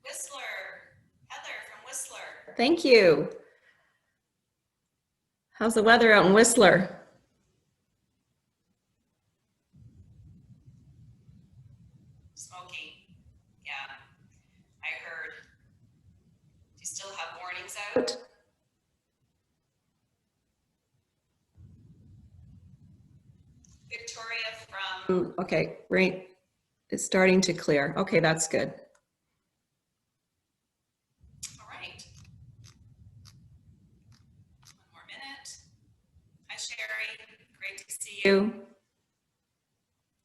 Whistler, Heather from Whistler. Thank you. How's the weather out in Whistler? Smoky. Yeah, I heard. Do you still have warnings out? Victoria from... Okay, right. It's starting to clear. Okay, that's good. All right. One more minute. Hi, Sherri. Great to see you.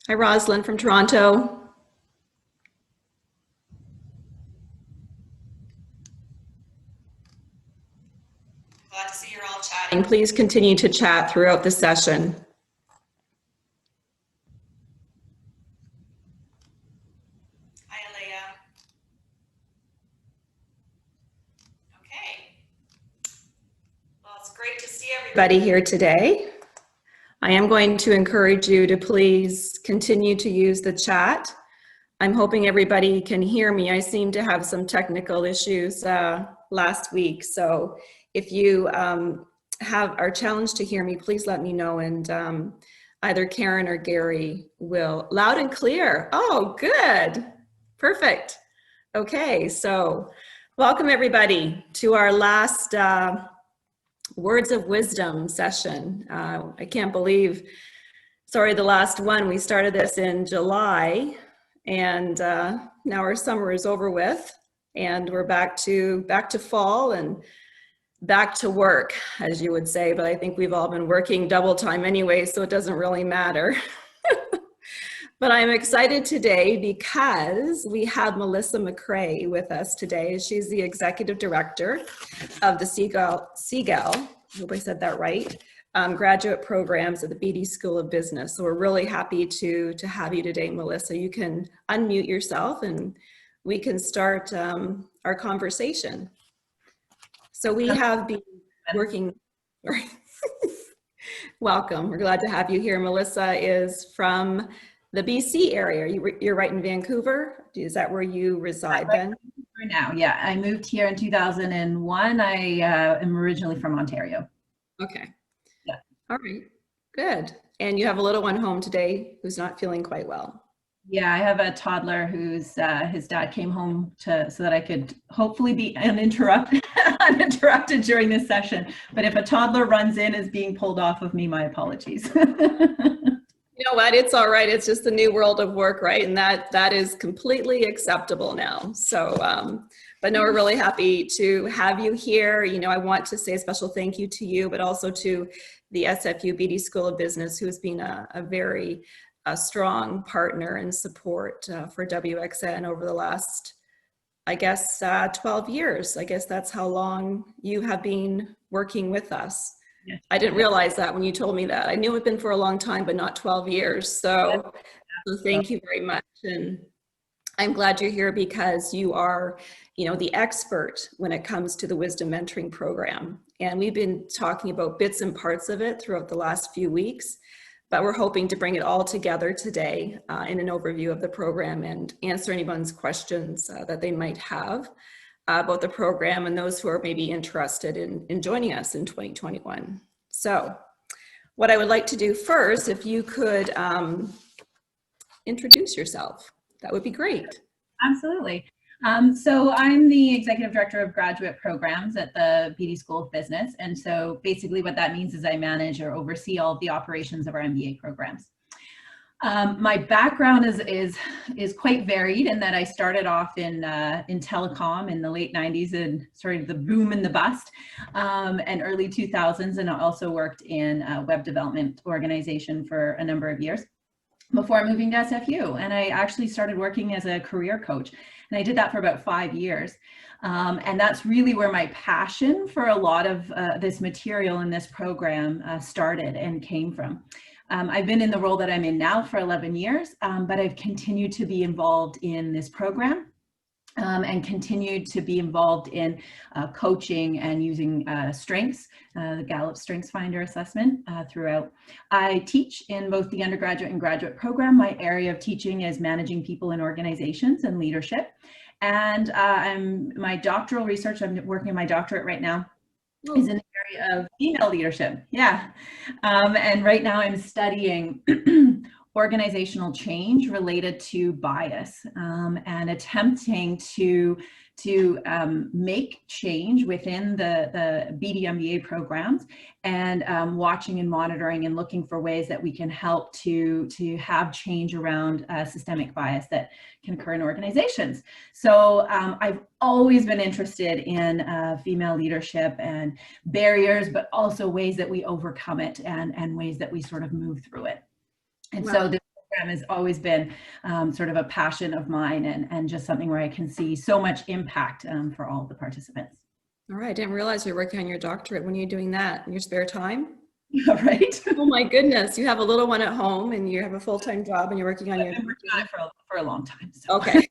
Hi, Rosalind from Toronto. Glad to see you're all chatting. Please continue to chat throughout the session. Hi, Alea. Okay. Well, it's great to see everybody Here today. I am going to encourage you to please continue to use the chat. I'm hoping everybody can hear me. I seem to have some technical issues last week, so if you are challenged to hear me, please let me know, and either Karen or Gary will. Loud and clear. Oh, good. Perfect. Okay, so welcome everybody to our last Words of Wisdom session. I can't believe, sorry, the last one. We started this in July, and now our summer is over with, and we're back to fall and back to work, as you would say. But I think we've all been working double time anyway, so it doesn't really matter. But I'm excited today because we have Melissa McCrae with us today. She's the executive director of the Segal, I hope I said that right, graduate programs at the Beedie School of Business. So we're really happy to have you today, Melissa. You can unmute yourself and we can start our conversation. So we have been working, welcome, we're glad to have you here. Melissa is from the BC area. You're right in Vancouver. Is that where you reside then? For now, yeah. I moved here in 2001. I am originally from Ontario. Okay. Yeah. All right. Good. And you have a little one home today who's not feeling quite well. Yeah, I have a toddler who's his dad came home so that I could hopefully be uninterrupted during this session. But if a toddler runs in as being pulled off of me, my apologies. You know what, it's all right. It's just the new world of work, right? And that is completely acceptable now. So, but no, we're really happy to have you here. You know, I want to say a special thank you to you, but also to the SFU Beedie School of Business, who has been a very strong partner and support for WXN over the last, I guess, 12 years. I guess that's how long you have been working with us. I didn't realize that when you told me that. I knew it had been for a long time, but not 12 years. So thank you very much. And I'm glad you're here because you are, you know, the expert when it comes to the Wisdom Mentoring Program. And we've been talking about bits and parts of it throughout the last few weeks, but we're hoping to bring it all together today in an overview of the program and answer anyone's questions that they might have about the program and those who are maybe interested in joining us in 2021. So what I would like to do first, if you could introduce yourself, that would be great. Absolutely. So I'm the executive director of graduate programs at the Beedie School of Business. And so basically what that means is I manage or oversee all of the operations of our MBA programs. My background is quite varied in that I started off in telecom in the late 90s and sort of the boom and the bust and early 2000s, and I also worked in a web development organization for a number of years before moving to SFU. And I actually started working as a career coach, and I did that for about 5 years. And that's really where my passion for a lot of this material in this program started and came from. I've been in the role that I'm in now for 11 years, but I've continued to be involved in this program and continued to be involved in coaching and using strengths, the Gallup Strengths Finder assessment throughout. I teach in both the undergraduate and graduate program. My area of teaching is managing people in organizations and leadership. And my doctoral research, I'm working on my doctorate right now, is in the area of female leadership. Yeah. And right now I'm studying organizational change related to bias, and attempting to make change within the Beedie MBA programs, and watching and monitoring and looking for ways that we can help to have change around systemic bias that can occur in organizations. So I've always been interested in female leadership and barriers, but also ways that we overcome it, and ways that we sort of move through it. And Wow. so this program has always been sort of a passion of mine, and just something where I can see so much impact for all the participants. All right, I didn't realize you're working on your doctorate. When are you doing that? In your spare time? Right? Oh my goodness, you have a little one at home and you have a full-time job and you're working on your... I've been working on it for a long time. So. Okay.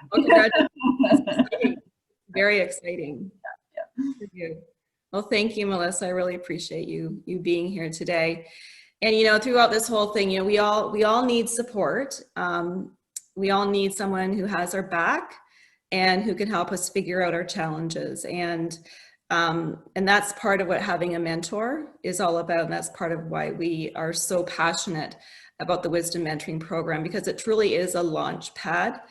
Well, congratulations. Very exciting. Yeah. For you. Well, thank you, Melissa. I really appreciate you being here today. And, you know, throughout this whole thing, you know, we all need support. We all need someone who has our back and who can help us figure out our challenges. And that's part of what having a mentor is all about. And that's part of why we are so passionate about the Wisdom Mentoring Program, because it truly is a launch pad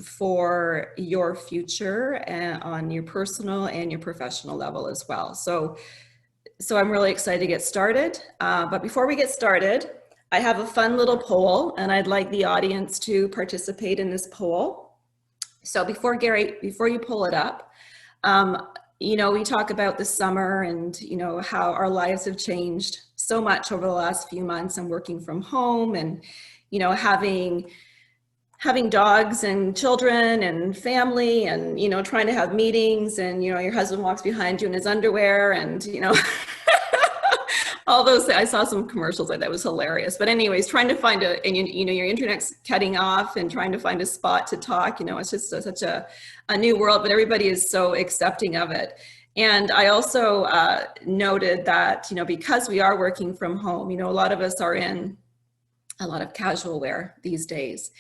for your future and on your personal and your professional level as well. So I'm really excited to get started. But before we get started, I have a fun little poll, and I'd like the audience to participate in this poll. So before you pull it up, you know, we talk about the summer and, you know, how our lives have changed so much over the last few months, and working from home, and, you know, having dogs and children and family, and, you know, trying to have meetings, and, you know, your husband walks behind you in his underwear, and, you know, all those things. I saw some commercials like that was hilarious. But anyways, trying to find and you know, your internet's cutting off, and trying to find a spot to talk, you know, it's just such a new world, but everybody is so accepting of it. And I also noted that, you know, because we are working from home, you know, a lot of us are in a lot of casual wear these days.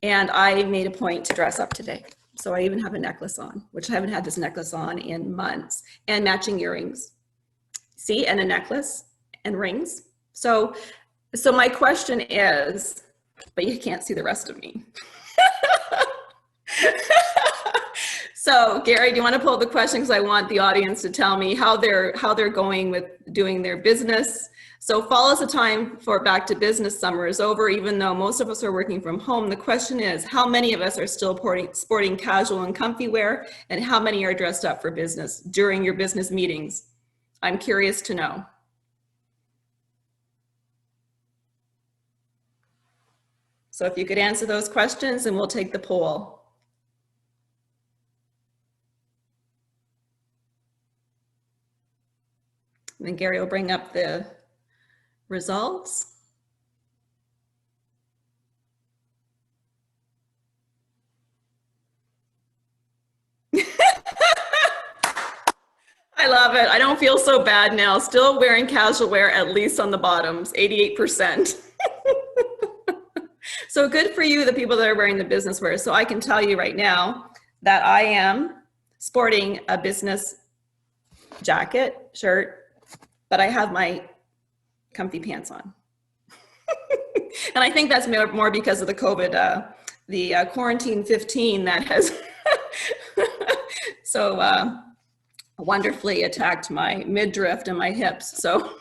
And I made a point to dress up today. So I even have a necklace on, which I haven't had this necklace on in months, and matching earrings. See, and a necklace and rings. So my question is, but you can't see the rest of me. So Gary, do you want to pull the question? Because I want the audience to tell me how they're going with doing their business. So fall as a time for back to business. Summer is over, even though most of us are working from home. The question is, how many of us are still sporting casual and comfy wear, and how many are dressed up for business during your business meetings? I'm curious to know. So if you could answer those questions, and we'll take the poll. And then Gary will bring up the results. I love it. I don't feel so bad now. Still wearing casual wear, at least on the bottoms, 88%. So good for you, the people that are wearing the business wear. So I can tell you right now that I am sporting a business jacket, shirt, but I have my comfy pants on. And I think that's more because of the COVID, the quarantine 15 that has so wonderfully attacked my midriff and my hips. So,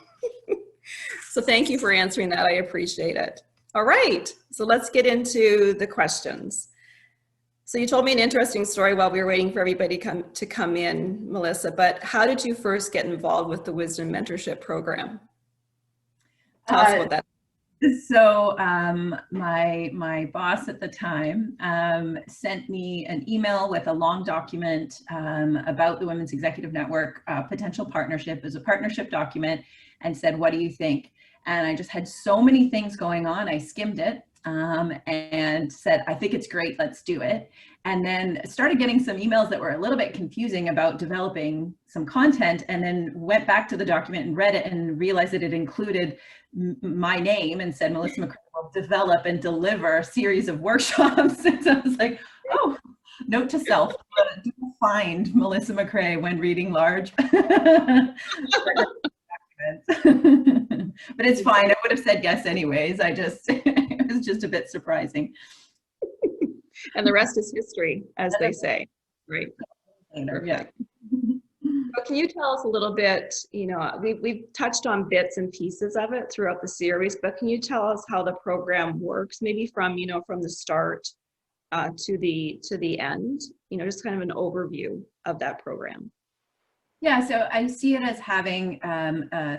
so thank you for answering that. I appreciate it. All right, so let's get into the questions. So you told me an interesting story while we were waiting for everybody to come in, Melissa, but how did you first get involved with the Wisdom Mentorship Program? Tell us about that. So my boss at the time sent me an email with a long document about the Women's Executive Network potential partnership as a partnership document, and said, what do you think? And I just had so many things going on. I skimmed it, and said, I think it's great, let's do it. And then started getting some emails that were a little bit confusing about developing some content, and then went back to the document and read it and realized that it included my name and said, Melissa McCrae will develop and deliver a series of workshops. And so I was like, oh, note to self, do find Melissa McCrae when reading large. But it's fine. I would have said yes anyways. It was just a bit surprising. And the rest is history, as they say. Right. Yeah. So can you tell us a little bit, we've touched on bits and pieces of it throughout the series, but can you tell us how the program works, maybe from the start to the end, just kind of an overview of that program? Yeah, so I see it as having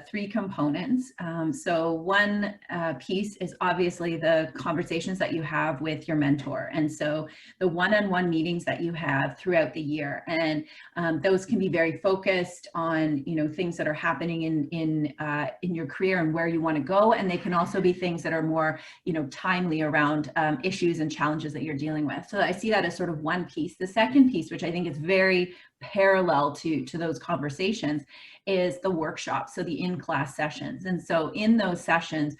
3 components. So one piece is obviously the conversations that you have with your mentor. And so the one-on-one meetings that you have throughout the year. And those can be very focused on, things that are happening in your career and where you want to go. And they can also be things that are more, timely around issues and challenges that you're dealing with. So I see that as sort of one piece. The second piece, which I think is very parallel to those conversations, is the workshop, so the in-class sessions. And so in those sessions,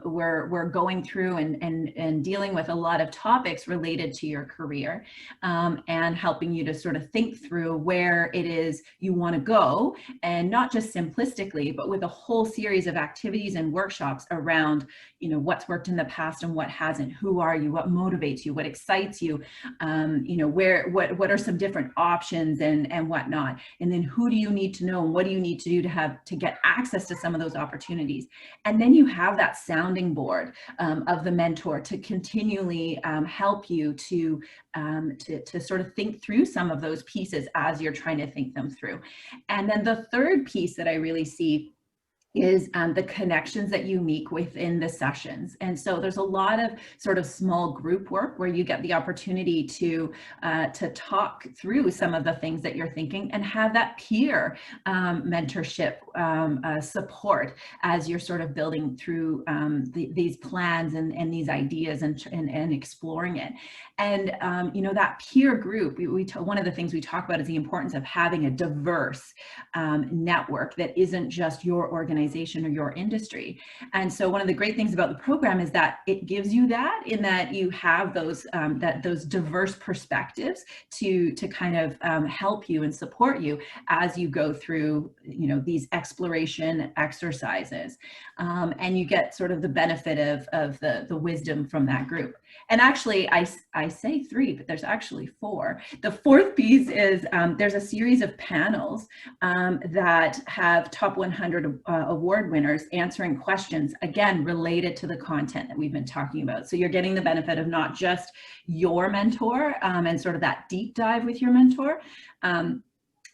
we're going through and dealing with a lot of topics related to your career, and helping you to sort of think through where it is you want to go, and not just simplistically, but with a whole series of activities and workshops around, what's worked in the past and what hasn't. Who are you? What motivates you? What excites you? What are some different options and whatnot? And then who do you need to know, and what do you need to do to get access to some of those opportunities? And then you have that sounding board of the mentor to continually help you to sort of think through some of those pieces as you're trying to think them through. And then the third piece that I really see is the connections that you make within the sessions. And so there's a lot of sort of small group work where you get the opportunity to talk through some of the things that you're thinking, and have that peer mentorship support as you're sort of building through these plans and these ideas and exploring it. And that peer group, one of the things we talk about is the importance of having a diverse network that isn't just your organization or your industry. And so one of the great things about the program is that it gives you that, in that you have those those diverse perspectives to kind of help you and support you as you go through these exploration exercises, and you get sort of the benefit of the wisdom from that group. And actually, I say 3, but there's actually 4. The 4th piece is there's a series of panels that have top 100 award winners answering questions, again, related to the content that we've been talking about. So you're getting the benefit of not just your mentor and sort of that deep dive with your mentor,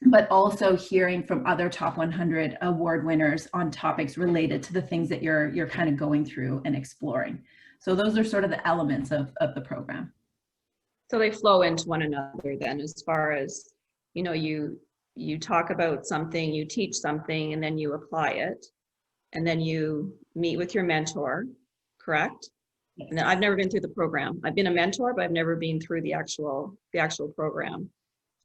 but also hearing from other top 100 award winners on topics related to the things that you're kind of going through and exploring. So those are sort of the elements of the program. So they flow into one another then, as far as, you talk about something, you teach something, and then you apply it, and then you meet with your mentor, correct? Yes. And then I've never been through the program. I've been a mentor, but I've never been through the actual program.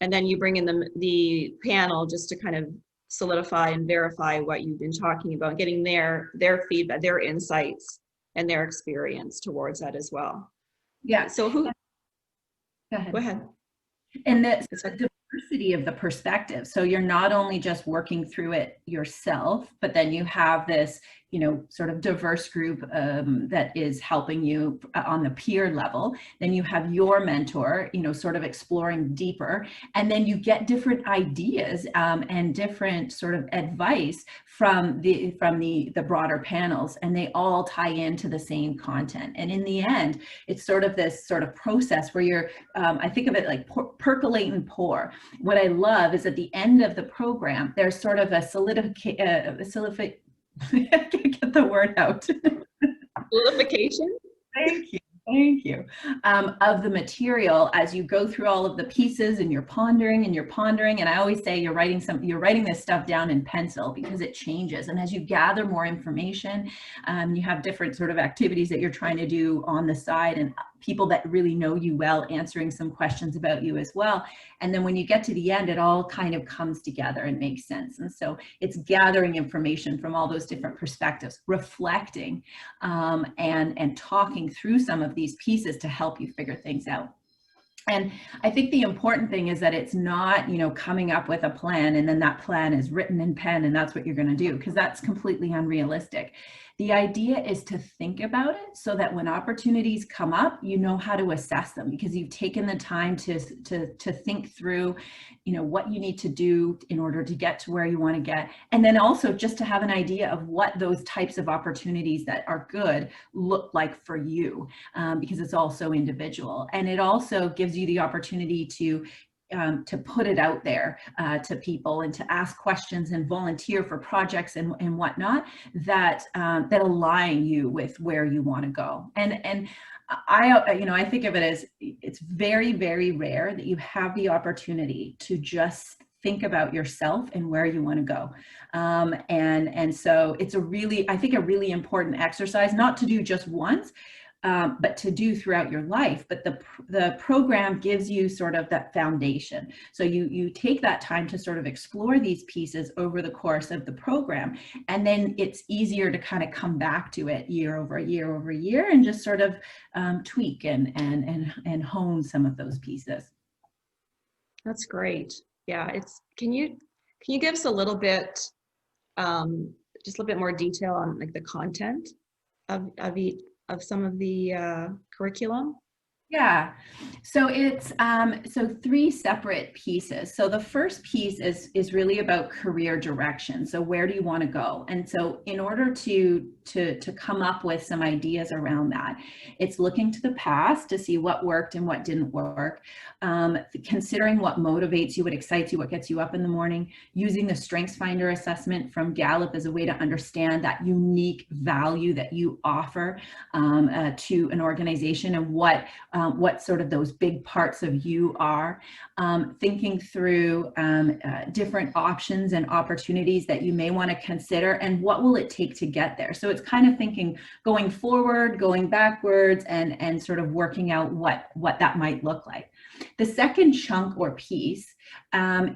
And then you bring in the panel just to kind of solidify and verify what you've been talking about, getting their feedback, their insights, and their experience towards that as well. Yeah. So who? Go ahead. Go ahead. And the diversity of the perspective. So you're not only just working through it yourself, but then you have this, sort of diverse group that is helping you on the peer level. Then you have your mentor, sort of exploring deeper, and then you get different ideas and different sort of advice from the broader panels, and they all tie into the same content. And in the end, it's sort of this sort of process where you're, I think of it like percolate and pour. What I love is at the end of the program, there's sort of a I can't get the word out. Solidification? Thank you. Thank you. Of the material as you go through all of the pieces and you're pondering and you're pondering. And I always say you're writing this stuff down in pencil because it changes. And as you gather more information, you have different sort of activities that you're trying to do on the side, and people that really know you well answering some questions about you as well. And then when you get to the end, it all kind of comes together and makes sense. And so it's gathering information from all those different perspectives, reflecting, and talking through some of these pieces to help you figure things out. And I think the important thing is that it's not, you know, coming up with a plan and then that plan is written in pen and that's what you're going to do, because that's completely unrealistic. The idea is to think about it so that when opportunities come up, you know how to assess them, because you've taken the time to think through, you know, what you need to do in order to get to where you want to get. And then also just to have an idea of what those types of opportunities that are good look like for you, because it's also individual. And it also gives you the opportunity to put it out there to people and to ask questions and volunteer for projects and whatnot that that align you with where you want to go. And I think of it as it's very, very rare that you have the opportunity to just think about yourself and where you want to go. And so it's a really important exercise, not to do just once, but to do throughout your life. But the program gives you sort of that foundation. So you take that time to sort of explore these pieces over the course of the program, and then it's easier to kind of come back to it year over year over year and just sort of tweak and hone some of those pieces. That's great. Yeah, can you give us a little bit, just a little bit more detail on like the content of some of the curriculum? Yeah, so it's so 3 separate pieces. So the first piece is really about career direction. So where do you want to go? And so in order to come up with some ideas around that, it's looking to the past to see what worked and what didn't work, considering what motivates you, what excites you, what gets you up in the morning, using the Strengths Finder assessment from Gallup as a way to understand that unique value that you offer to an organization, and what sort of those big parts of you are, thinking through different options and opportunities that you may want to consider, and what will it take to get there. So it's kind of thinking going forward, going backwards, and sort of working out what that might look like. The second chunk or piece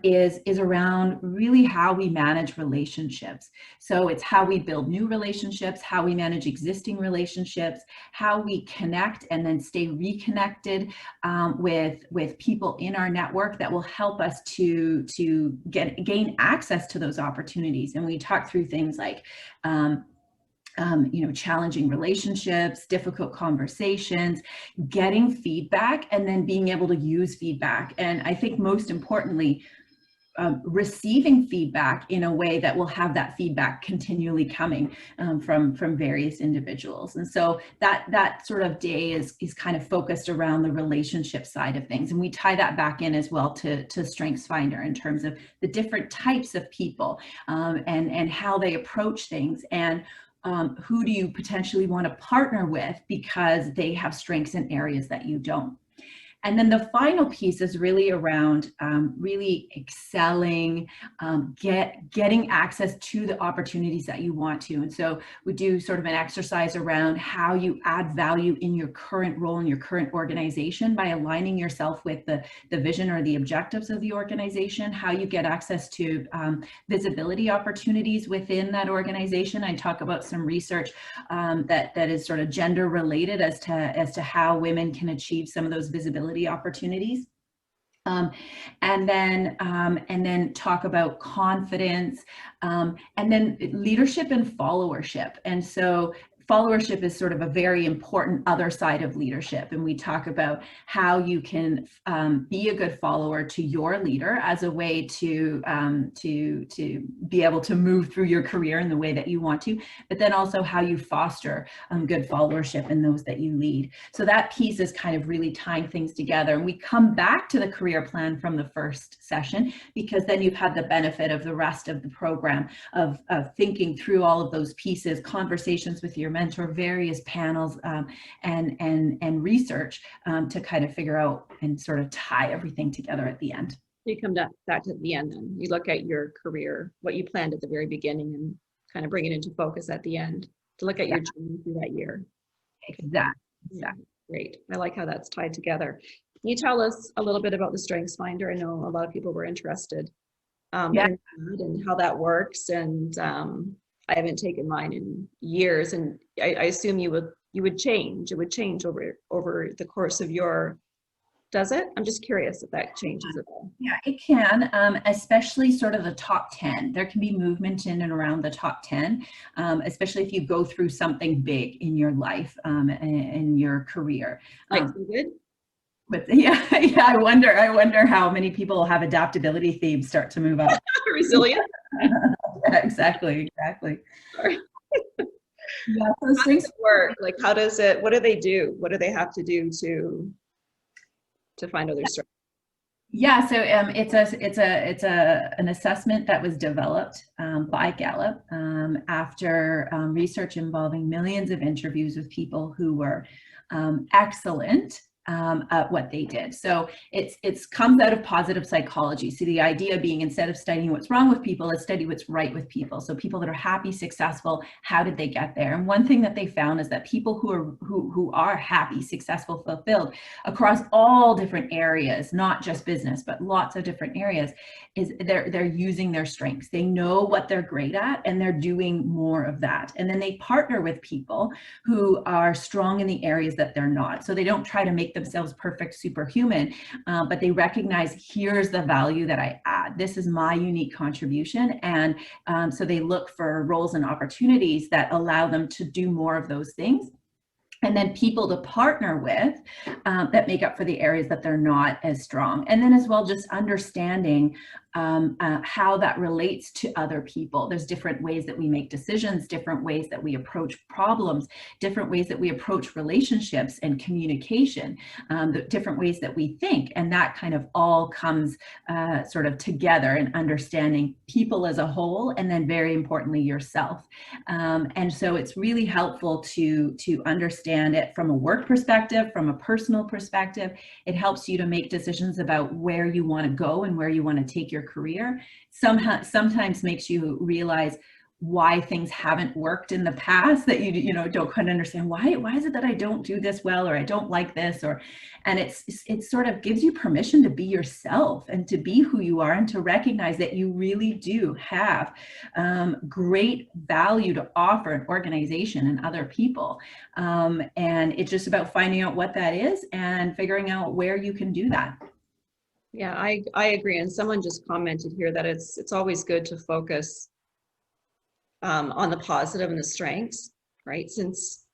is around really how we manage relationships. So it's how we build new relationships, how we manage existing relationships, how we connect and then stay reconnected with people in our network that will help us to gain access to those opportunities. And we talk through things like challenging relationships, difficult conversations, getting feedback, and then being able to use feedback. And I think most importantly, receiving feedback in a way that will have that feedback continually coming from various individuals. And so that sort of day is kind of focused around the relationship side of things. And we tie that back in as well to Strengths Finder in terms of the different types of people and how they approach things, and who do you potentially want to partner with because they have strengths in areas that you don't. And then the final piece is really around really excelling, getting access to the opportunities that you want to. And so we do sort of an exercise around how you add value in your current role in your current organization by aligning yourself with the vision or the objectives of the organization, how you get access to visibility opportunities within that organization. I talk about some research that is sort of gender related as to how women can achieve some of those visibility opportunities. And then talk about confidence, and then leadership and followership. And so followership is sort of a very important other side of leadership. And we talk about how you can be a good follower to your leader as a way to be able to move through your career in the way that you want to, but then also how you foster good followership in those that you lead. So that piece is kind of really tying things together. And we come back to the career plan from the first session, because then you've had the benefit of the rest of the program of thinking through all of those pieces, conversations with your mentor various panels and research to kind of figure out and sort of tie everything together at the end. You come back to the end then. You look at your career, what you planned at the very beginning, and kind of bring it into focus at the end to look at your journey through that year. Exactly. Yeah, great. I like how that's tied together. Can you tell us a little bit about the Strengths Finder? I know a lot of people were interested in that and how that works. And I haven't taken mine in years, and I assume you would change. It would change over the course of your. Does it? I'm just curious if that changes at all. Yeah, it can, especially sort of the top 10. There can be movement in and around the top 10, especially if you go through something big in your life and your career. Like COVID? But yeah, I wonder how many people have adaptability themes start to move up. Resilient? Yeah, exactly. Sorry. Yeah, so how does it work? Like, how does it, what do they do? What do they have to do to find other strengths? Yeah, so it's an assessment that was developed by Gallup after research involving millions of interviews with people who were excellent at what they did. So it's comes out of positive psychology. So the idea being, instead of studying what's wrong with people, let's study what's right with people. So people that are happy, successful, how did they get there? And one thing that they found is that people who are happy, successful, fulfilled across all different areas, not just business, but lots of different areas, is they're using their strengths. They know what they're great at, and they're doing more of that. And then they partner with people who are strong in the areas that they're not. So they don't try to make themselves perfect superhuman, but they recognize, here's the value that I add. This is my unique contribution. And so they look for roles and opportunities that allow them to do more of those things. And then people to partner with that make up for the areas that they're not as strong. And then as well, just understanding how that relates to other people. There's different ways that we make decisions, different ways that we approach problems, different ways that we approach relationships and communication, the different ways that we think. And that kind of all comes sort of together in understanding people as a whole, and then very importantly, yourself. And so it's really helpful to understand it from a work perspective, from a personal perspective. It helps you to make decisions about where you want to go and where you want to take your career. Sometimes makes you realize why things haven't worked in the past, that you don't quite understand why is it that I don't do this well, or I don't like this, and it sort of gives you permission to be yourself and to be who you are, and to recognize that you really do have great value to offer an organization and other people, and it's just about finding out what that is and figuring out where you can do that. Yeah, I agree. And someone just commented here that it's always good to focus on the positive and the strengths, right? Since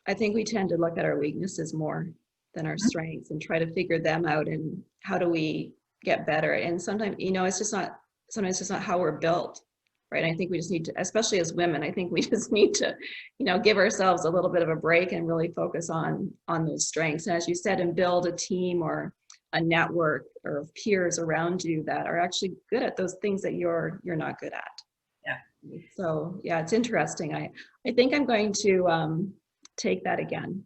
I think we tend to look at our weaknesses more than our strengths and try to figure them out, and how do we get better. And sometimes, it's just not how we're built, right? I think we just need to, especially as women, I think we just need to, give ourselves a little bit of a break and really focus on those strengths. And as you said, and build a team or a network or peers around you that are actually good at those things that you're not good at. Yeah. So yeah, it's interesting. I think I'm going to take that again.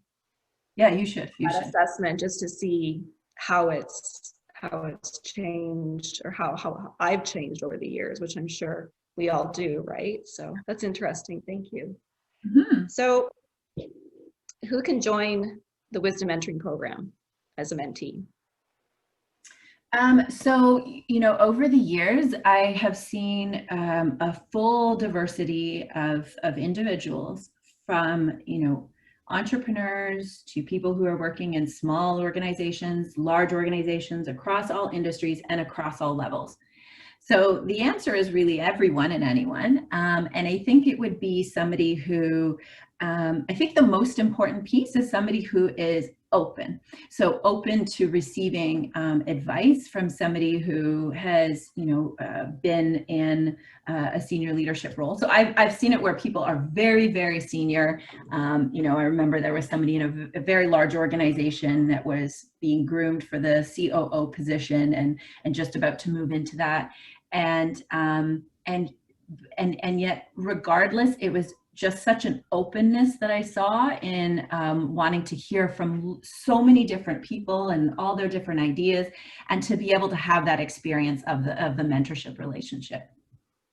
Yeah, you should. That assessment, just to see how it's changed, or how I've changed over the years, which I'm sure we all do, right? So that's interesting. Thank you. Mm-hmm. So who can join the Wisdom Mentoring Program as a mentee? So, over the years, I have seen a full diversity of individuals, from, entrepreneurs to people who are working in small organizations, large organizations, across all industries and across all levels. So the answer is really everyone and anyone. And I think it would be somebody who, I think the most important piece is somebody who is open. So open to receiving advice from somebody who has, been in a senior leadership role. So I've seen it where people are very, very senior. I remember there was somebody in a very large organization that was being groomed for the COO position and just about to move into that. And yet, regardless, it was just such an openness that I saw in wanting to hear from so many different people and all their different ideas, and to be able to have that experience of the mentorship relationship.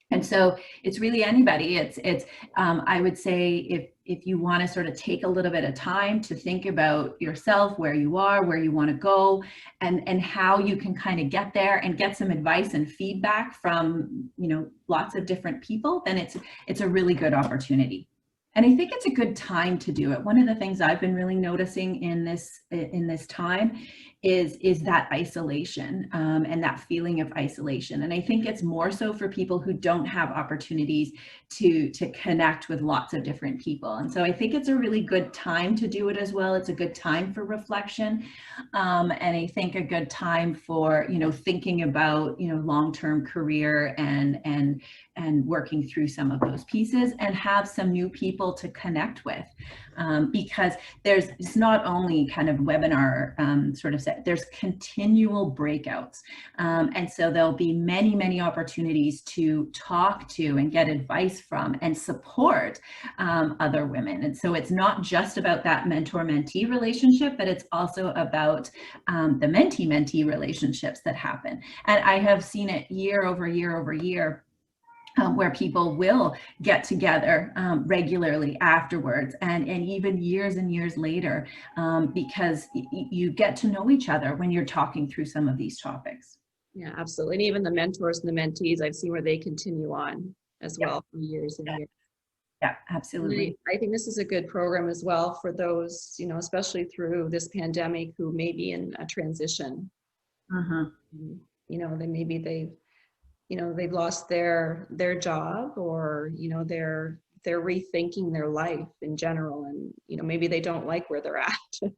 And so it's really anybody. It's I would say if you want to sort of take a little bit of time to think about yourself, where you are, where you want to go, and how you can kind of get there and get some advice and feedback from, you know, lots of different people, then it's a really good opportunity. And I think it's a good time to do it. One of the things I've been really noticing in this time is that isolation, and that feeling of isolation. And I think it's more so for people who don't have opportunities to connect with lots of different people. And so I think it's a really good time to do it as well. It's a good time for reflection. And I think a good time for, you know, thinking about, you know, long-term career and working through some of those pieces, and have some new people to connect with, because it's not only kind of webinar sort of set, there's continual breakouts, and so there'll be many opportunities to talk to and get advice from and support other women. And so it's not just about that mentor-mentee relationship, but it's also about the mentee-mentee relationships that happen. And I have seen it year over year, where people will get together regularly afterwards, and even years and years later, because you get to know each other when you're talking through some of these topics. Yeah, absolutely. And even the mentors and the mentees, I've seen where they continue on as well for years and years. Yeah, absolutely. I think this is a good program as well for those, you know, especially through this pandemic, who may be in a transition. You know, they've lost their job, or, you know, they're rethinking their life in general, and, you know, maybe they don't like where they're at,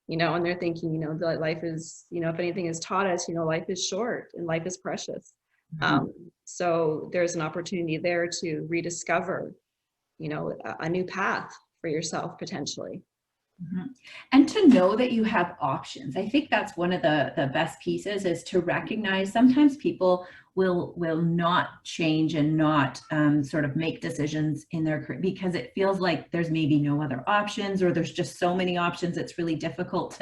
you know, and they're thinking, you know, that life is, you know, if anything has taught us, you know, life is short and life is precious. So there's an opportunity there to rediscover, you know, a new path for yourself potentially. And to know that you have options. I think that's one of the best pieces, is to recognize sometimes people will not change and not sort of make decisions in their career because it feels like there's maybe no other options, or there's just so many options. It's really difficult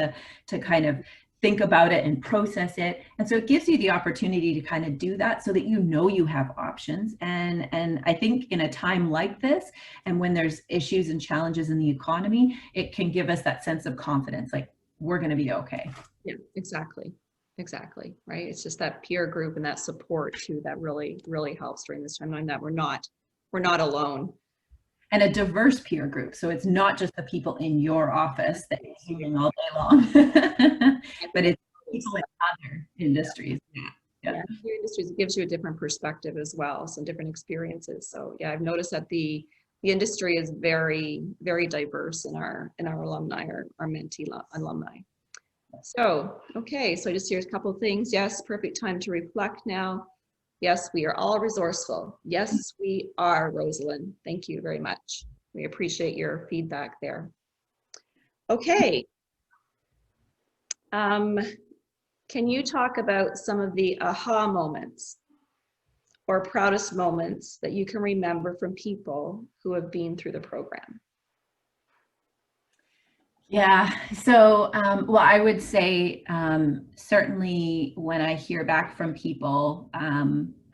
to kind of think about it and process it. And so it gives you the opportunity to kind of do that, so that you know you have options. And I think in a time like this, and when there's issues and challenges in the economy, it can give us that sense of confidence, like we're going to be okay. Yeah, exactly, right? It's just that peer group and that support too that really helps during this time, knowing that we're not alone. And a diverse peer group. So it's not just the people in your office that you're doing all day long, but it's people in other industries. Yeah, your industries, it gives you a different perspective as well, some different experiences. So yeah, I've noticed that the industry is very diverse in our alumni, our mentee alumni. So, okay, so just here's a couple of things. Yes, perfect time to reflect now. Yes, we are all resourceful. Yes, we are, Rosalind. Thank you very much. We appreciate your feedback there. Okay. Can you talk about some of the aha moments or proudest moments that you can remember from people who have been through the program? Yeah, so, well, I would say certainly when I hear back from people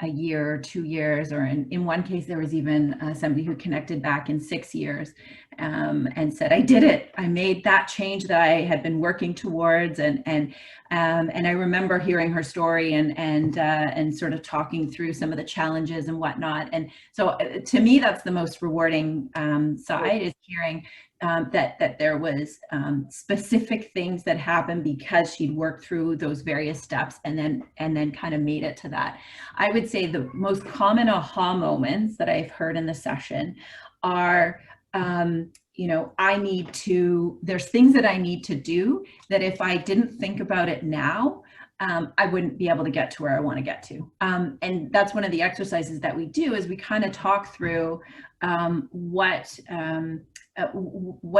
a year, 2 years, or in one case, there was even somebody who connected back in 6 years and said, I did it. I made that change that I had been working towards. And I remember hearing her story and sort of talking through some of the challenges and whatnot. And so to me, that's the most rewarding side, is hearing that there was specific things that happened because she'd worked through those various steps and then kind of made it to that. I would say the most common aha moments that I've heard in the session are, you know, there's things that I need to do that if I didn't think about it now, I wouldn't be able to get to where I want to get to. And that's one of the exercises that we do, is we kind of talk through what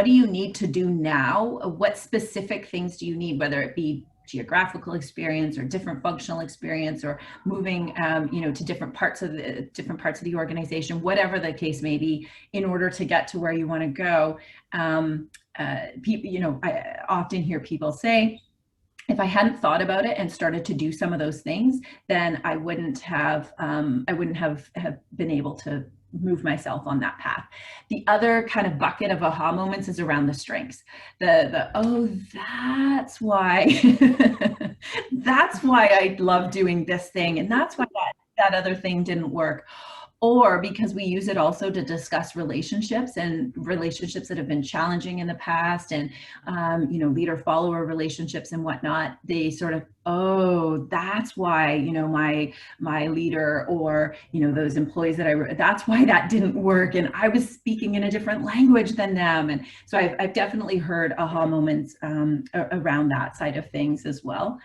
do you need to do now? What specific things do you need, whether it be geographical experience or different functional experience or moving, you know, to different parts of the organization, whatever the case may be, in order to get to where you want to go. People, you know, I often hear people say, if I hadn't thought about it and started to do some of those things, then I wouldn't have been able to move myself on that path. The other kind of bucket of aha moments is around the strengths. Oh, that's why that's why I love doing this thing, and that's why that other thing didn't work. Or because we use it also to discuss relationships and relationships that have been challenging in the past, and you know, leader-follower relationships and whatnot. They sort of, oh, that's why, you know, my leader, or, you know, those employees that that's why that didn't work, and I was speaking in a different language than them. And so I've definitely heard aha moments around that side of things as well.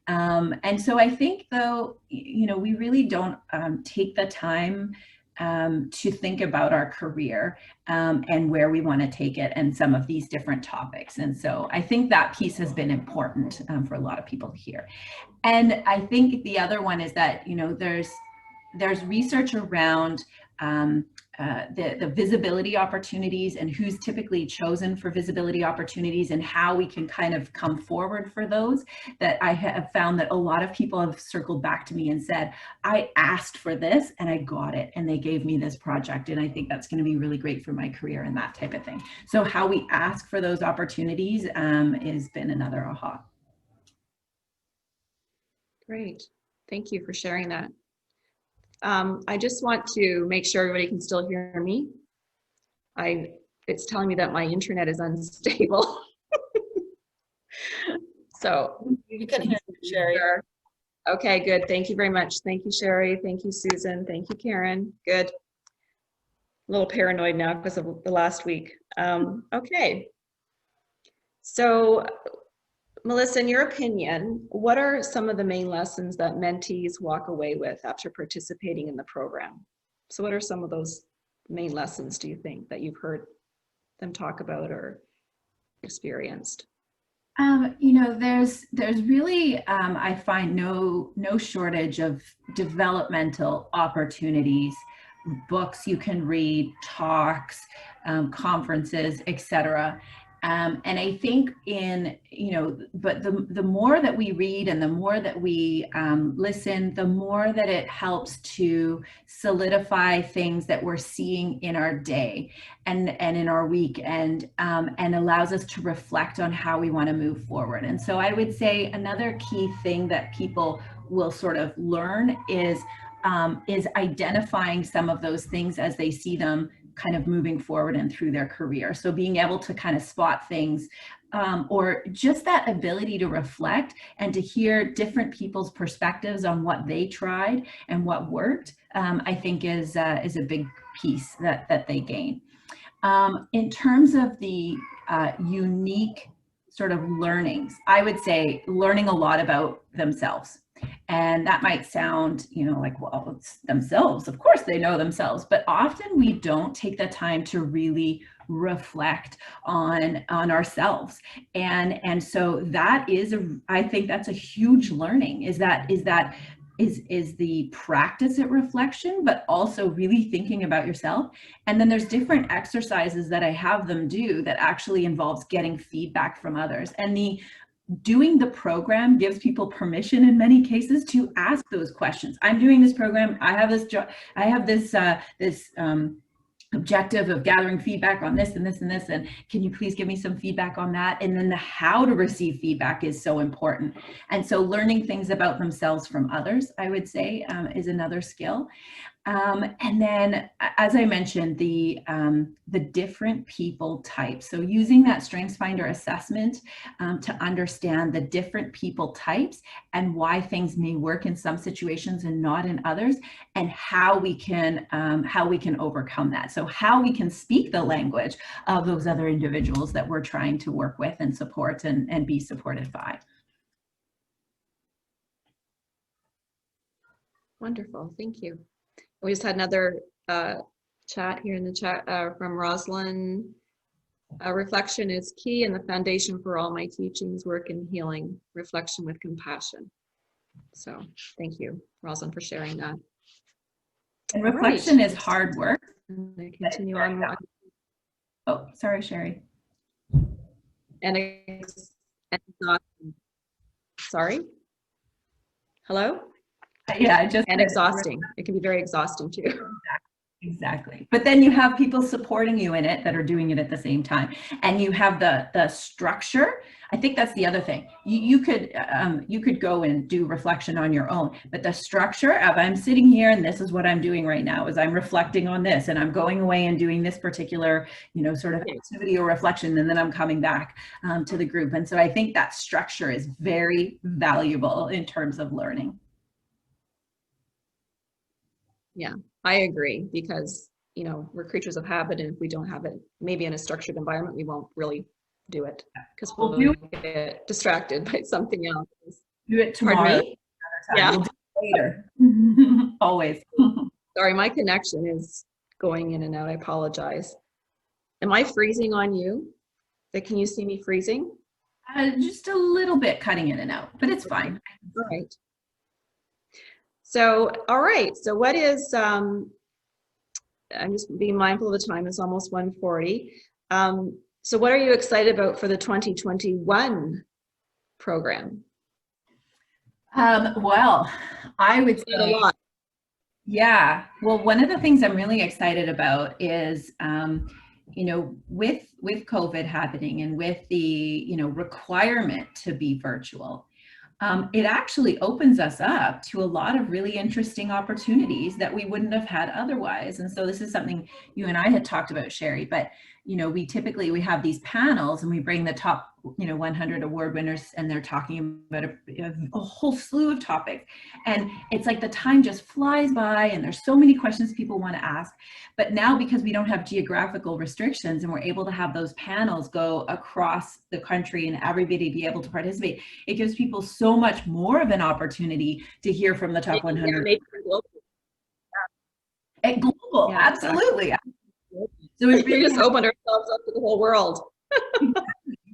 And so I think, though, you know, we really don't take the time to think about our career and where we want to take it and some of these different topics. And so I think that piece has been important for a lot of people here. And I think the other one is that, you know, there's research around the visibility opportunities and who's typically chosen for visibility opportunities and how we can kind of come forward for those, that I have found that a lot of people have circled back to me and said, I asked for this and I got it, and they gave me this project, and I think that's going to be really great for my career and that type of thing. So how we ask for those opportunities has been another aha. Great. Thank you for sharing that. I just want to make sure everybody can still hear me. It's telling me that my internet is unstable. So You can hear me, Sherri. Okay, good. Thank you very much. Thank you, Sherri. Thank you, Susan. Thank you, Karen. Good. A little paranoid now because of the last week. Okay. So, Melissa, in your opinion, what are some of the main lessons that mentees walk away with after participating in the program? So what are some of those main lessons, do you think, that you've heard them talk about or experienced? You know, there's really, I find no shortage of developmental opportunities, books you can read, talks, conferences, etc. And I think but the more that we read and the more that we listen, the more that it helps to solidify things that we're seeing in our day and in our week, and allows us to reflect on how we want to move forward. And so I would say another key thing that people will sort of learn is identifying some of those things as they see them kind of moving forward and through their career. So being able to kind of spot things, or just that ability to reflect and to hear different people's perspectives on what they tried and what worked, I think is a big piece that they gain. In terms of the unique sort of learnings, I would say learning a lot about themselves. And that might sound, you know, like, well, it's themselves. Of course they know themselves, but often we don't take the time to really reflect on ourselves. And so that is I think that's a huge learning, is the practice at reflection, but also really thinking about yourself. And then there's different exercises that I have them do that actually involves getting feedback from others. And doing the program gives people permission in many cases to ask those questions. I'm doing this program. I have this job. I have this objective of gathering feedback on this and this and this, and can you please give me some feedback on that? And then the how to receive feedback is so important. And so learning things about themselves from others, I would say, is another skill. And then, as I mentioned, the different people types. So using that StrengthsFinder assessment to understand the different people types and why things may work in some situations and not in others, and how we can overcome that. So how we can speak the language of those other individuals that we're trying to work with and support and be supported by. Wonderful, thank you. We just had another chat here in the chat from Rosalind Reflection is key and the foundation for all my teachings, work, and healing. Reflection with compassion. So thank you, Rosalind, for sharing that. And reflection is hard work. I continue on. Oh, sorry, Sherri. And exhausting. Sorry? Hello? Yeah, and exhausting. It can be very exhausting too. Exactly. But then you have people supporting you in it that are doing it at the same time. And you have the structure. I think that's the other thing. You could go and do reflection on your own, but the structure of I'm sitting here and this is what I'm doing right now is I'm reflecting on this and I'm going away and doing this particular, sort of activity or reflection, and then I'm coming back to the group. And so I think that structure is very valuable in terms of learning. Yeah, I agree, because we're creatures of habit, and if we don't have it maybe in a structured environment, we won't really do it because we'll get distracted by something else. Do it tomorrow. Pardon me? Yeah. We'll do it later. Always. Sorry, my connection is going in and out. I apologize. Am I freezing on you? Can you see me freezing? Just a little bit cutting in and out, but it's fine. All right. So, all right. So what is, I'm just being mindful of the time. It's almost 1:40. So what are you excited about for the 2021 program? Well, I would say a lot. Yeah. Well, one of the things I'm really excited about is, with COVID happening and with the, requirement to be virtual, it actually opens us up to a lot of really interesting opportunities that we wouldn't have had otherwise. And so this is something you and I had talked about, Sherri, but we have these panels and we bring the top 100 award winners, and they're talking about a whole slew of topics, and it's like the time just flies by and there's so many questions people want to ask. But now, because we don't have geographical restrictions and we're able to have those panels go across the country and everybody be able to participate, it gives people so much more of an opportunity to hear from the top 100. Global, yeah, absolutely. So we just opened ourselves up to the whole world.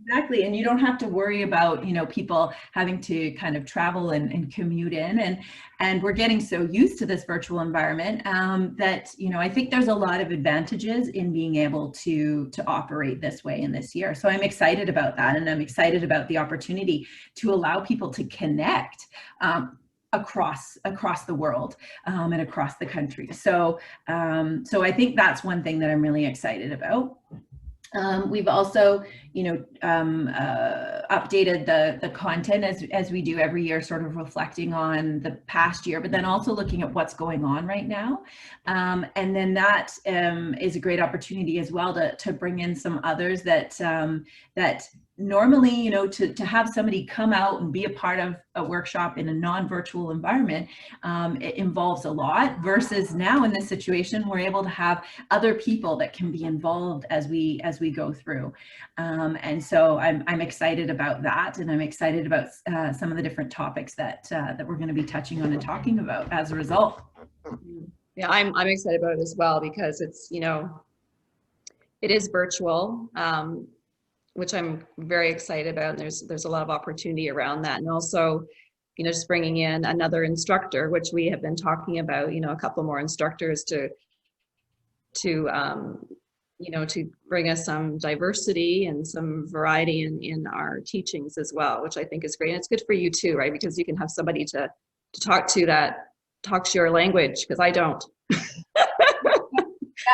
Exactly. And you don't have to worry about, people having to kind of travel and commute in. And we're getting so used to this virtual environment that, I think there's a lot of advantages in being able to operate this way in this year. So I'm excited about that. And I'm excited about the opportunity to allow people to connect across the world and across the country. So I think that's one thing that I'm really excited about. We've also, updated the content as we do every year, sort of reflecting on the past year, but then also looking at what's going on right now. And then that is a great opportunity as well to bring in some others that normally, to have somebody come out and be a part of a workshop in a non-virtual environment, it involves a lot, versus now in this situation, we're able to have other people that can be involved as we go through. And so I'm excited about that. And I'm excited about some of the different topics that we're going to be touching on and talking about as a result. Yeah, I'm excited about it as well, because it's, it is virtual, which I'm very excited about. And there's a lot of opportunity around that. And also, just bringing in another instructor, which we have been talking about, a couple more instructors to bring us some diversity and some variety in our teachings as well, which I think is great. And it's good for you too, right? Because you can have somebody to talk to that talks your language, because I don't.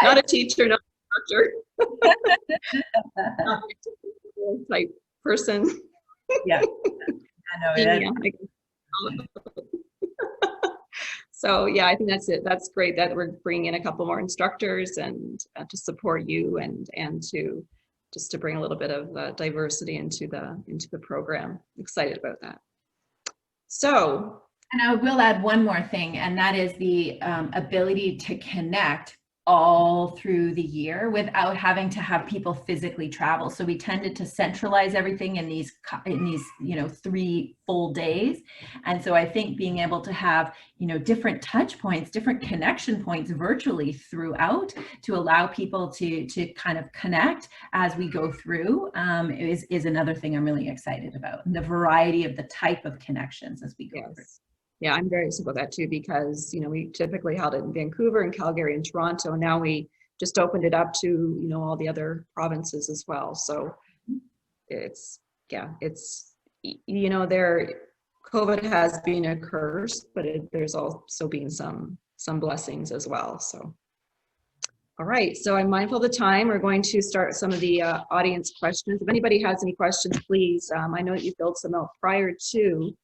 Not a teacher, not a instructor. Type person. Yeah. I know. So yeah, I think that's it. That's great that we're bringing in a couple more instructors and to support you and to just to bring a little bit of diversity into the program. Excited about that. So. And I will add one more thing, and that is the ability to connect all through the year without having to have people physically travel. So we tended to centralize everything in these, 3 full days. And so I think being able to have, different touch points, different connection points virtually throughout to allow people to kind of connect as we go through is another thing I'm really excited about. And the variety of the type of connections as we go through. Yeah, I'm very excited about that too, because, we typically held it in Vancouver and Calgary and Toronto. Now we just opened it up to, all the other provinces as well. So it's, COVID has been a curse, but there's also been some blessings as well. So, all right. So I'm mindful of the time. We're going to start some of the audience questions. If anybody has any questions, please. I know that you filled some out prior to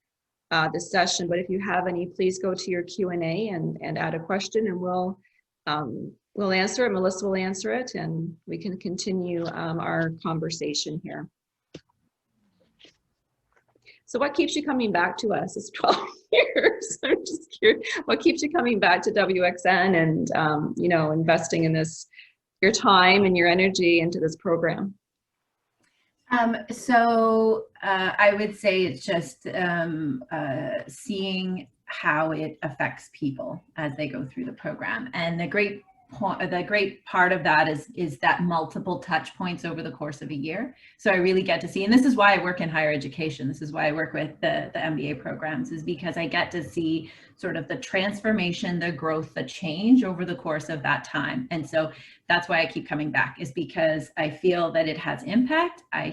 this session, but if you have any, please go to your Q&A and add a question, and we'll answer it. Melissa will answer it, and we can continue our conversation here. So what keeps you coming back to us? It's 12 years. I'm just curious. What keeps you coming back to WXN and, investing in this, your time and your energy into this program? I would say it's just seeing how it affects people as they go through the program. And the great part of that is that multiple touch points over the course of a year. So I really get to see, and this is why I work in higher education. This is why I work with the MBA programs, is because I get to see sort of the transformation, the growth, the change over the course of that time. And so that's why I keep coming back, is because I feel that it has impact. I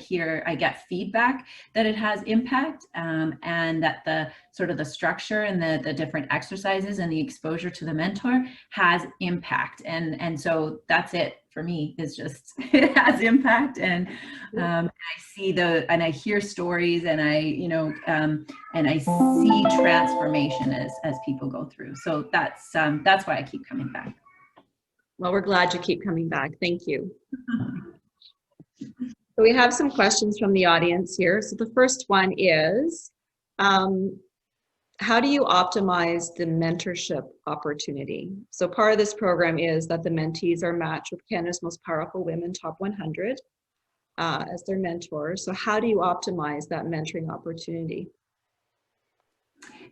get feedback that it has impact, and that the sort of the structure and the different exercises and the exposure to the mentor has impact. And so that's it for me, is just it has impact. And I see and I hear stories, and I see transformation as people go through. So that's why I keep coming back. Well, we're glad you keep coming back. Thank you. So we have some questions from the audience here. So the first one is, how do you optimize the mentorship opportunity? So part of this program is that the mentees are matched with Canada's most powerful women, top 100, as their mentors. So how do you optimize that mentoring opportunity?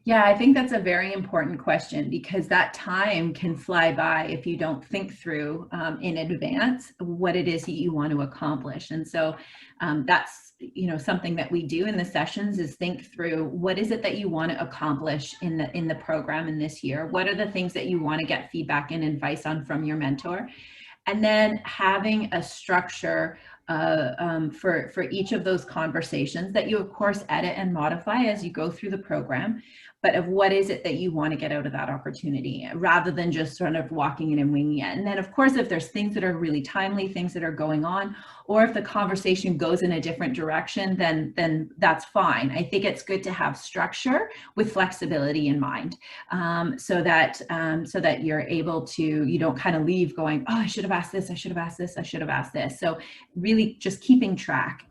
Yeah, I think that's a very important question, because that time can fly by if you don't think through in advance what it is that you want to accomplish. And so that's something that we do in the sessions, is think through what is it that you want to accomplish in the program in this year. What are the things that you want to get feedback and advice on from your mentor? And then having a structure for each of those conversations that you, of course, edit and modify as you go through the program, but of what is it that you want to get out of that opportunity, rather than just sort of walking in and winging it. And then, of course, if there's things that are really timely, things that are going on, or if the conversation goes in a different direction, then that's fine. I think it's good to have structure with flexibility in mind, so that you're able to, you don't kind of leave going, oh, I should have asked this, I should have asked this, I should have asked this. So really just keeping track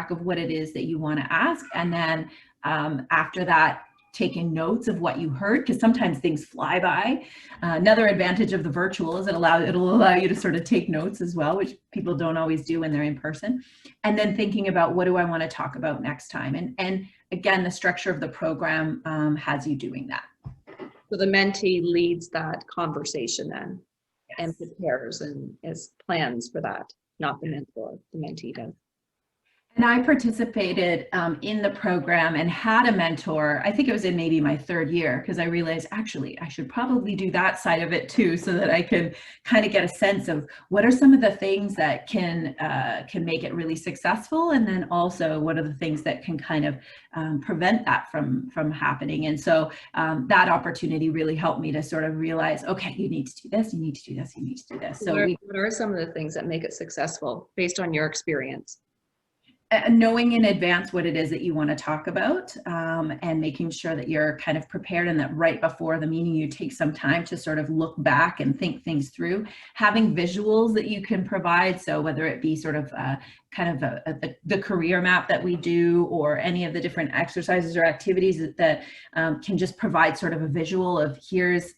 of what it is that you want to ask. And then after that, taking notes of what you heard, because sometimes things fly by. Another advantage of the virtual is it'll allow you to sort of take notes as well, which people don't always do when they're in person. And then thinking about, what do I want to talk about next time? And again, the structure of the program has you doing that. So the mentee leads that conversation then, Yes. and prepares and has plans for that, not the mentor, the mentee does. And I participated in the program and had a mentor. I think it was in maybe my 3rd year, because I realized, actually, I should probably do that side of it too, so that I can kind of get a sense of what are some of the things that can make it really successful, and then also what are the things that can kind of prevent that from happening. And so that opportunity really helped me to sort of realize, okay, you need to do this, you need to do this, you need to do this. So what are some of the things that make it successful based on your experience? Knowing in advance what it is that you want to talk about, and making sure that you're kind of prepared, and that right before the meeting you take some time to sort of look back and think things through. Having visuals that you can provide, so whether it be sort of kind of the career map that we do, or any of the different exercises or activities that can just provide sort of a visual of here's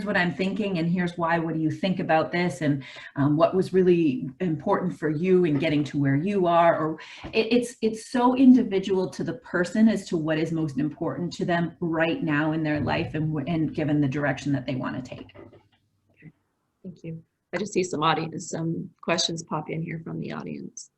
what I'm thinking, and here's why, what do you think about this, and what was really important for you in getting to where you are. Or it's so individual to the person as to what is most important to them right now in their life, and given the direction that they want to take. Okay. Thank you. I just see some questions pop in here from the audience.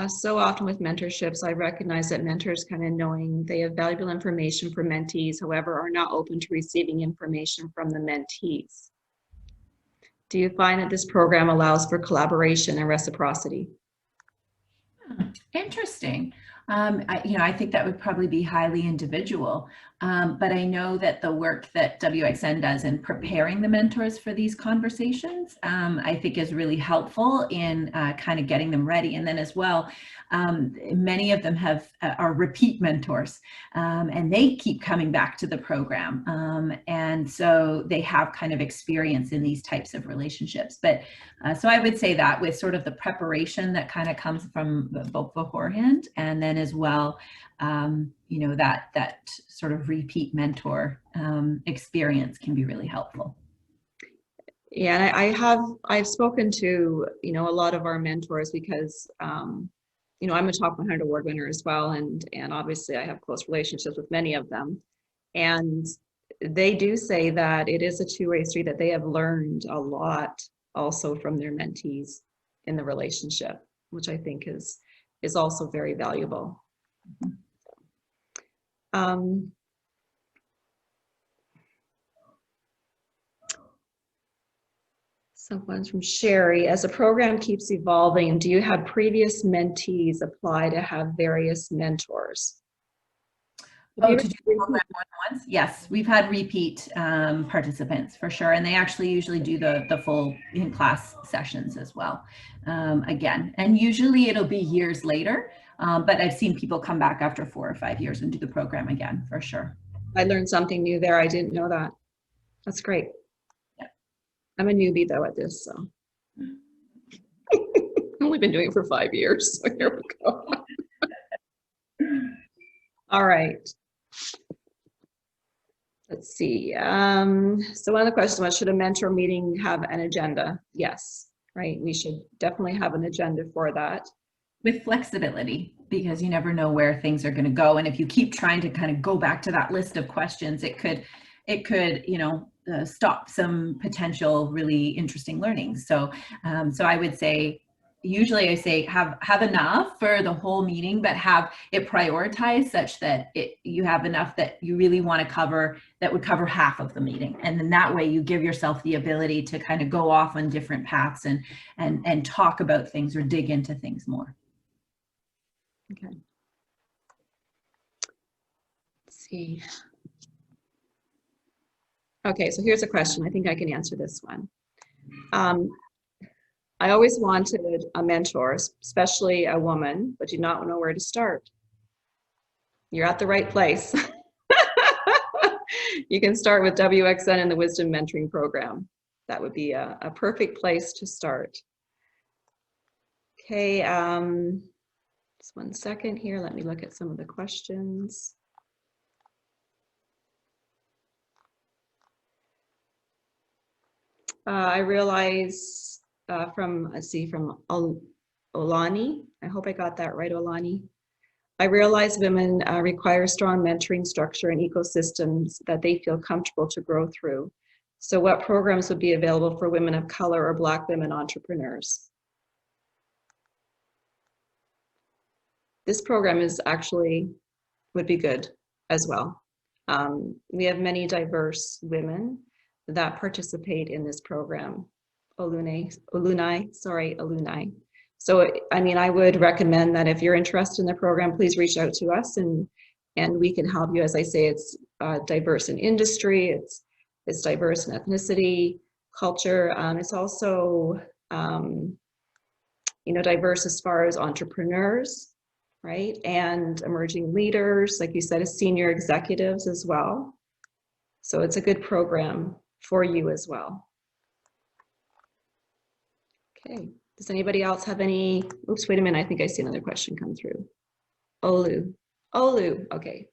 So often with mentorships, I recognize that mentors kind of knowing they have valuable information for mentees, however, are not open to receiving information from the mentees. Do you find that this program allows for collaboration and reciprocity? Interesting. I think that would probably be highly individual, but I know that the work that WXN does in preparing the mentors for these conversations, I think is really helpful in kind of getting them ready. And then as well, many of them are repeat mentors, and they keep coming back to the program. And so they have kind of experience in these types of relationships. But so I would say that with sort of the preparation that kind of comes from both beforehand, and then as well, that sort of repeat mentor experience can be really helpful. Yeah, and I've spoken to, a lot of our mentors because, I'm a Top 100 award winner as well. And obviously I have close relationships with many of them. And they do say that it is a two-way street, that they have learned a lot also from their mentees in the relationship, which I think is also very valuable. Someone's from Sherri. As the program keeps evolving, do you have previous mentees apply to have various mentors? Oh, to do the program more than once? Yes, we've had repeat participants for sure, and they actually usually do the full in-class sessions as well. Again, and usually it'll be years later, but I've seen people come back after 4 or 5 years and do the program again for sure. I learned something new there. I didn't know that. That's great. Yeah. I'm a newbie though at this, so. I've only been doing it for 5 years, so here we go. All right. Let's see. So one of the questions was, should a mentor meeting have an agenda? Yes, right. We should definitely have an agenda for that. With flexibility, because you never know where things are going to go. And if you keep trying to kind of go back to that list of questions, it could stop some potential really interesting learnings. So I would say, usually I say have enough for the whole meeting, but have it prioritized such that you have enough that you really want to cover, that would cover half of the meeting. And then that way you give yourself the ability to kind of go off on different paths and talk about things or dig into things more. Okay. Let's see. Okay, so here's a question. I think I can answer this one. I always wanted a mentor, especially a woman, but did not know where to start. You're at the right place. You can start with WXN and the Wisdom Mentoring Program. That would be a perfect place to start. Okay, just 1 second here. Let me look at some of the questions. I realize from Olani, I hope I got that right, Olani. I realize women require strong mentoring structure and ecosystems that they feel comfortable to grow through. So what programs would be available for women of color or Black women entrepreneurs? This program would be good as well. We have many diverse women that participate in this program. Alumni. So, I mean, I would recommend that if you're interested in the program, please reach out to us and we can help you. As I say, it's diverse in industry, it's diverse in ethnicity, culture. It's also, diverse as far as entrepreneurs, right? And emerging leaders, like you said, as senior executives as well. So it's a good program for you as well. Okay, does anybody else have any, oops, wait a minute, I think I see another question come through. Olu, okay.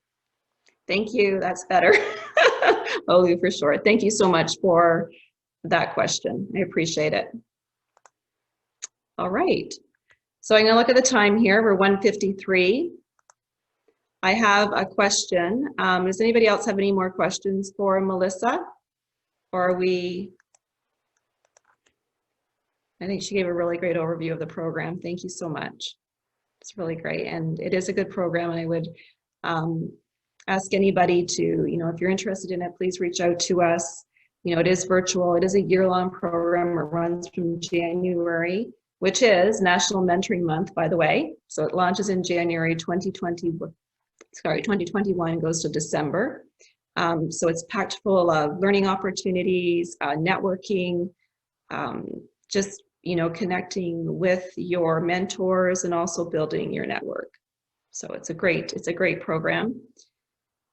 Thank you, that's better. Olu for sure. Thank you so much for that question. I appreciate it. All right, so I'm gonna look at the time here. We're 1:53. I have a question. Does anybody else have any more questions for Melissa? Or are we, I think she gave a really great overview of the program. Thank you so much. It's really great, and it is a good program, and I would ask anybody to, you know, if you're interested in it, please reach out to us. You know, it is virtual. It is a year-long program. It runs from January, which is National Mentoring Month, by the way. So it launches in January 2021, goes to December. So it's packed full of learning opportunities, networking, just, you know, connecting with your mentors and also building your network. So it's a great program.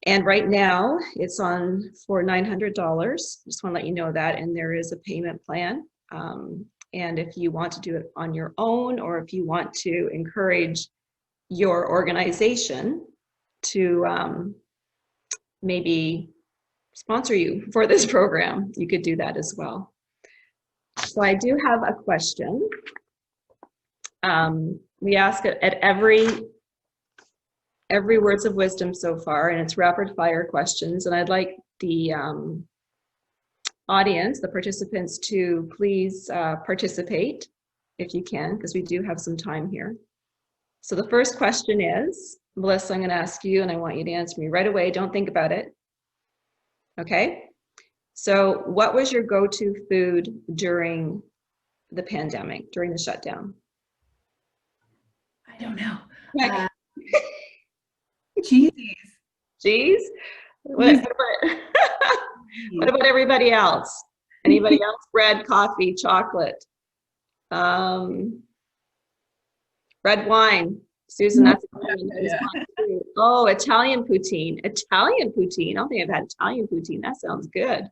And right now it's on for $900. Just want to let you know that, and there is a payment plan. And if you want to do it on your own, or if you want to encourage your organization to maybe sponsor you for this program, you could do that as well. So I do have a question. We ask it at every Words of Wisdom so far, and it's rapid fire questions. And I'd like the audience, the participants, to please participate if you can, because we do have some time here. So the first question is, Melissa, I'm going to ask you, and I want you to answer me right away. Don't think about it. Okay? So what was your go-to food during the pandemic, during the shutdown? I don't know. Heck. Cheesies. Cheese? What about everybody else? Anybody else? Bread, coffee, chocolate, red wine. Susan, that's oh, Italian poutine. Italian poutine. I don't think I've had Italian poutine. That sounds good.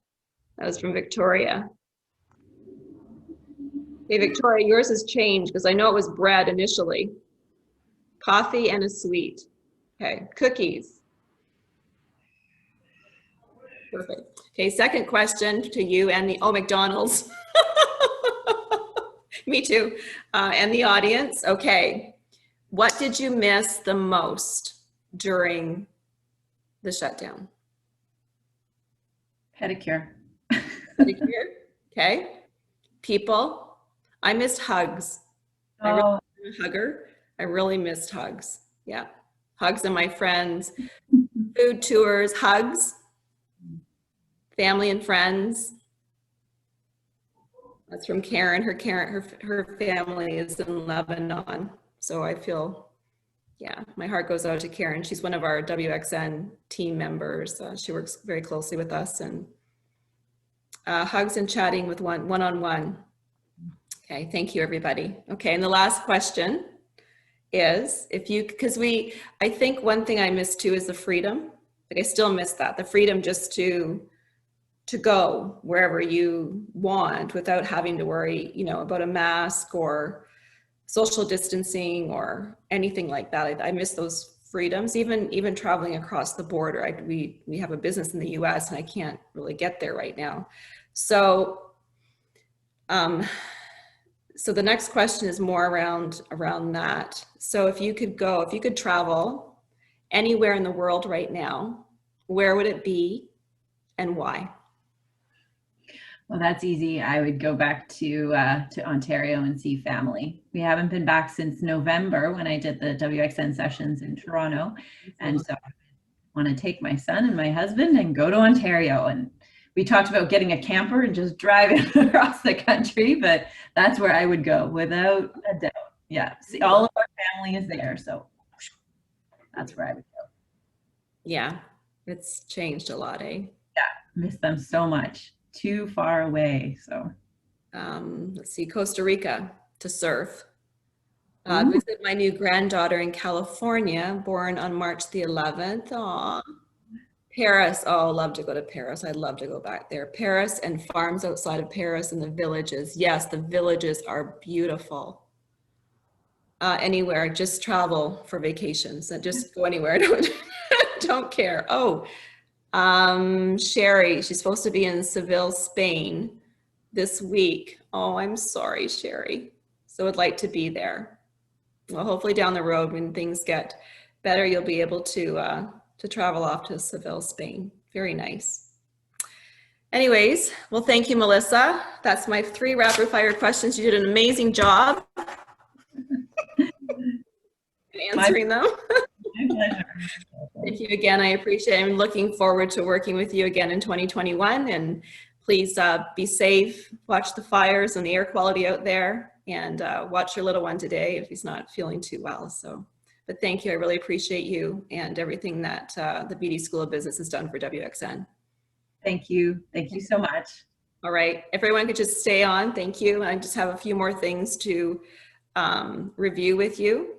That was from Victoria. Hey, Victoria, yours has changed because I know it was bread initially. Coffee and a sweet. Okay, cookies. Perfect. Okay, second question to you and the, oh, McDonald's. Me too. And the audience. Okay. What did you miss the most during the shutdown? Pedicure. Pedicure. Okay. People. I missed hugs. Oh. I really am a hugger. I really missed hugs. Yeah. Hugs of my friends. Food tours, hugs. Family and friends. That's from Karen. Her family is in Lebanon. So I feel, yeah, my heart goes out to Karen. She's one of our WXN team members. She works very closely with us, and hugs and chatting with one-on-one. Okay, thank you, everybody. Okay, and the last question is, if you, because I think one thing I miss too is the freedom. Like I still miss that, the freedom just to go wherever you want without having to worry, you know, about a mask or social distancing or anything like that. I miss those freedoms, even traveling across the border. We have a business in the US and I can't really get there right now. So, so the next question is more around that. So if you could travel anywhere in the world right now, where would it be and why? Well, that's easy. I would go back to Ontario and see family. We haven't been back since November when I did the WXN sessions in Toronto. And so I want to take my son and my husband and go to Ontario. And we talked about getting a camper and just driving across the country, but that's where I would go without a doubt. Yeah, see, all of our family is there. So that's where I would go. Yeah, it's changed a lot, eh? Yeah, miss them so much. Too far away. So let's see, Costa Rica to surf. Visit my new granddaughter in California, born on March the 11th. Aw. Paris, oh, love to go to Paris. I'd love to go back there. Paris and farms outside of Paris and the villages. Yes, the villages are beautiful. Anywhere, just travel for vacations and just go anywhere. Don't care. Oh, Sherri, she's supposed to be in Seville, Spain this week. Oh, I'm sorry, Sherri. So I'd like to be there. Well, hopefully down the road when things get better, you'll be able to travel off to Seville, Spain. Very nice. Anyways, well, thank you, Melissa. That's my 3 rapid fire questions. You did an amazing job answering them. My pleasure. Thank you again. I appreciate it. I'm looking forward to working with you again in 2021. And please be safe, watch the fires and the air quality out there, and watch your little one today if he's not feeling too well. But thank you. I really appreciate you and everything that the Beedie School of Business has done for WXN. Thank you. Thank you so much. All right. If everyone could just stay on. Thank you. I just have a few more things to review with you.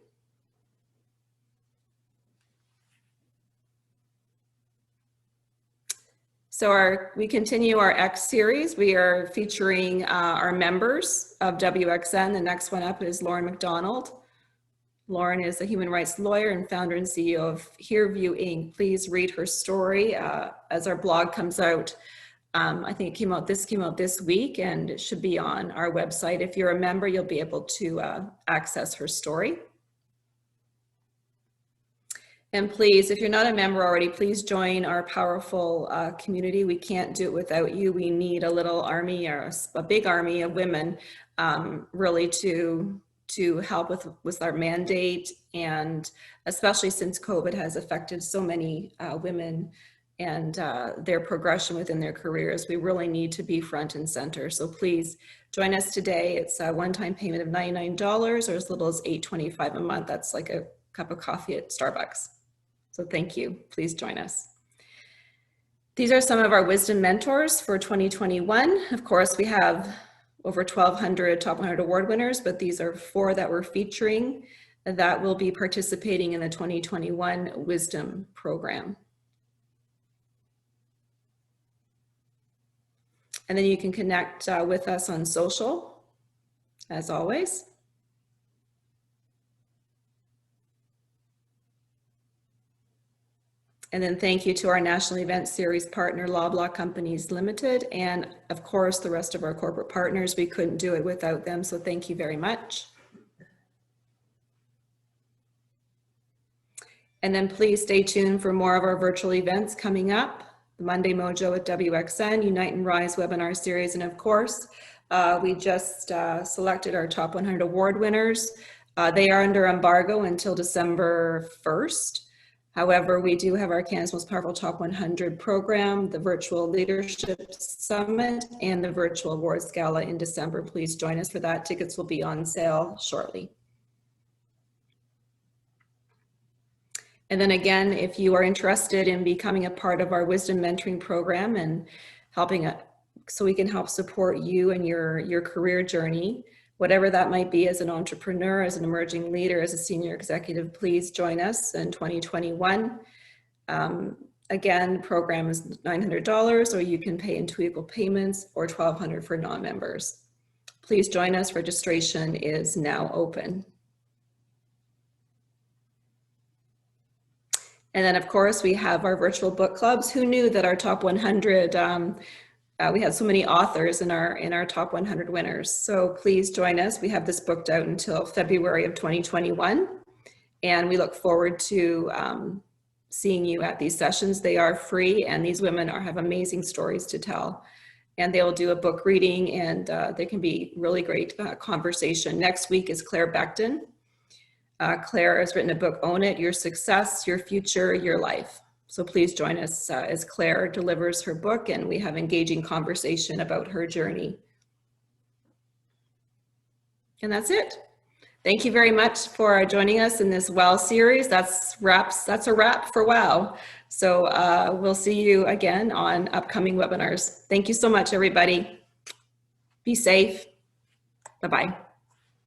So we continue our X series. We are featuring our members of WXN. The next one up is Lauren McDonald. Lauren is a human rights lawyer and founder and CEO of HereView Inc. Please read her story as our blog comes out. I think this came out this week, and it should be on our website. If you're a member, you'll be able to access her story. And please, if you're not a member already, please join our powerful community. We can't do it without you. We need a little army, or a big army of women really to help with our mandate, and especially since COVID has affected so many women and their progression within their careers. We really need to be front and center. So please join us today. It's a one-time payment of $99 or as little as $8.25 a month. That's like a cup of coffee at Starbucks. So thank you. Please join us. These are some of our wisdom mentors for 2021. Of course, we have over 1,200 top 100 award winners, but these are 4 that we're featuring that will be participating in the 2021 Wisdom Program. And then you can connect with us on social, as always. And then thank you to our National Event Series partner, Loblaw Companies Limited, and of course, the rest of our corporate partners. We couldn't do it without them, so thank you very much. And then please stay tuned for more of our virtual events coming up. The Monday Mojo at WXN, Unite and Rise webinar series, and of course, we just selected our top 100 award winners. They are under embargo until December 1st. However, we do have our Canada's Most Powerful Top 100 program, the Virtual Leadership Summit, and the Virtual Awards Gala in December. Please join us for that. Tickets will be on sale shortly. And then again, if you are interested in becoming a part of our Wisdom Mentoring Program and helping so we can help support you and your career journey, whatever that might be, as an entrepreneur, as an emerging leader, as a senior executive, please join us in 2021. Again, the program is $900, or you can pay in 2 equal payments, or $1,200 for non-members. Please join us. Registration is now open. And then of course we have our virtual book clubs. Who knew that our top 100, we had so many authors in our top 100 winners. So please join us. We have this booked out until February of 2021. And we look forward to seeing you at these sessions. They are free, and these women have amazing stories to tell. And they'll do a book reading, and they can be really great conversation. Next week is Claire Becton. Claire has written a book, Own It, Your Success, Your Future, Your Life. So please join us as Claire delivers her book, and we have engaging conversation about her journey. And that's it. Thank you very much for joining us in this WOW series. That's a wrap for WOW. So we'll see you again on upcoming webinars. Thank you so much, everybody. Be safe. Bye-bye.